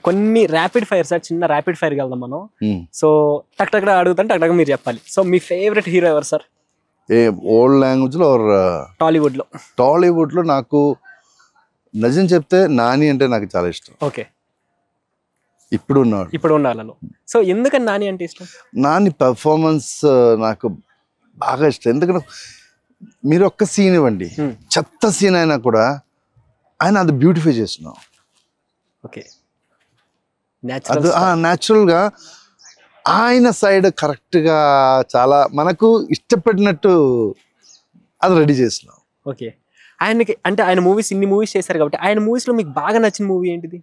కొన్ని rapid fire sir, చిన్న rapid fire వెళ్దాం మనం. సో టక్ టక్ అడుగుతాను, టక్ టక్ మీరు చెప్పాలి. సో మీ ఫేవరెట్ హీరో ఎవరు సార్? ఏ ఓల్డ్ లాంగ్వేజ్ లో టాలీవుడ్ లో? టాలీవుడ్ లో నాకు నిజం చెప్తే నాని అంటే నాకు చాలా ఇష్టం. ఓకే, ఇప్పుడు ఉన్నాడు. సో ఎందుకని నాని అంటే ఇష్టం? నాని పెర్ఫార్మెన్స్ నాకు బాగా ఇష్టం. ఎందుకంటే మీరు ఒక్క సీన్ ఇవ్వండి, చెత్త సీన్ అయినా కూడా ఆయన అది బ్యూటిఫై చేస్తున్నాం. ఓకే, అది న్యాచురల్ గా ఆయన సైడ్ కరెక్ట్ గా చాలా మనకు ఇష్టపడినట్టు అది రెడీ చేస్తున్నాం. ఓకే, ఆయనకి అంటే ఆయన మూవీస్ ఇన్ని మూవీస్ చేశారు కాబట్టి ఆయన మూవీస్ లో మీకు బాగా నచ్చిన మూవీ ఏంటిది?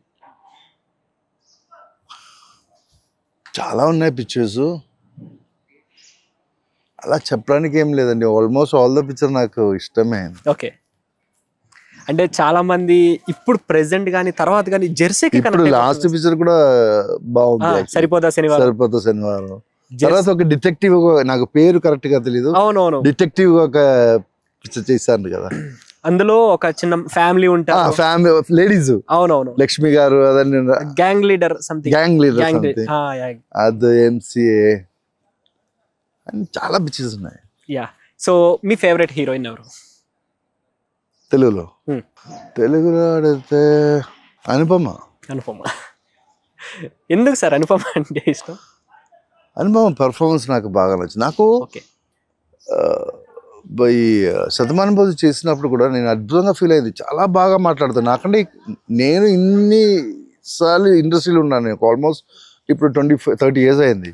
చాలా ఉన్నాయి పిక్చర్స్, అలా చెప్పడానికి ఏం లేదండి. ఆల్మోస్ట్ ఆల్ ద పిక్చర్ నాకు ఇష్టమే. ఓకే, అంటే చాలా మంది ఇప్పుడు ప్రెసెంట్ గానీ తర్వాత గానీ జెర్సీకి లాస్ట్ పిక్చర్ కూడా బాగుంది, సరిపోతా శనివారం. తర్వాత ఒక డిటెక్టివ్, నాకు పేరు కరెక్ట్ గా తెలీదు, అవునవును, డిటెక్టివ్ ఒక పిక్చర్ చేశారు కదా, అందులో ఒక చిన్న ఫ్యామిలీ ఉంటారు, ఫ్యామిలీ లేడీస్. అవునవును, లక్ష్మి గారు, అదని గ్యాంగ్ లీడర్ సంథింగ్, అది ఎంసీఏ అని చాలా పిక్చర్స్ ఉన్నాయి. యా, సో మీ ఫేవరెట్ హీరోయిన్ ఎవరు తెలుగులో? తెలుగులో అడిగితే అనుపమ. ఎందుకు సార్ అనుపమ అంటే ఇష్టం? అనుపమ పెర్ఫార్మెన్స్ నాకు బాగా నచ్చింది. నాకు ఈ శతమానం రోజు చేసినప్పుడు కూడా నేను అద్భుతంగా ఫీల్ అయింది. చాలా బాగా మాట్లాడుతాను. నాకంటే నేను ఇన్ని సార్లు ఇండస్ట్రీలో ఉన్నాను, నేను ఆల్మోస్ట్ ఇప్పుడు 30 years అయింది.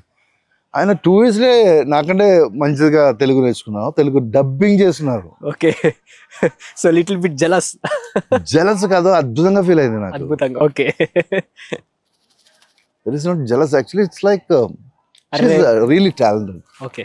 ఆయన 2 yearsలే నాకంటే మంచిగా తెలుగు నేర్చుకున్నాను. తెలుగు డబ్బింగ్ చేస్తున్నారు. Okay, so little bit jealous కాదు, అద్భుతంగా ఫీల్ అయింది నాకు. అద్భుతంగా. Okay, it is not jealous actually, it's like really talented. Okay.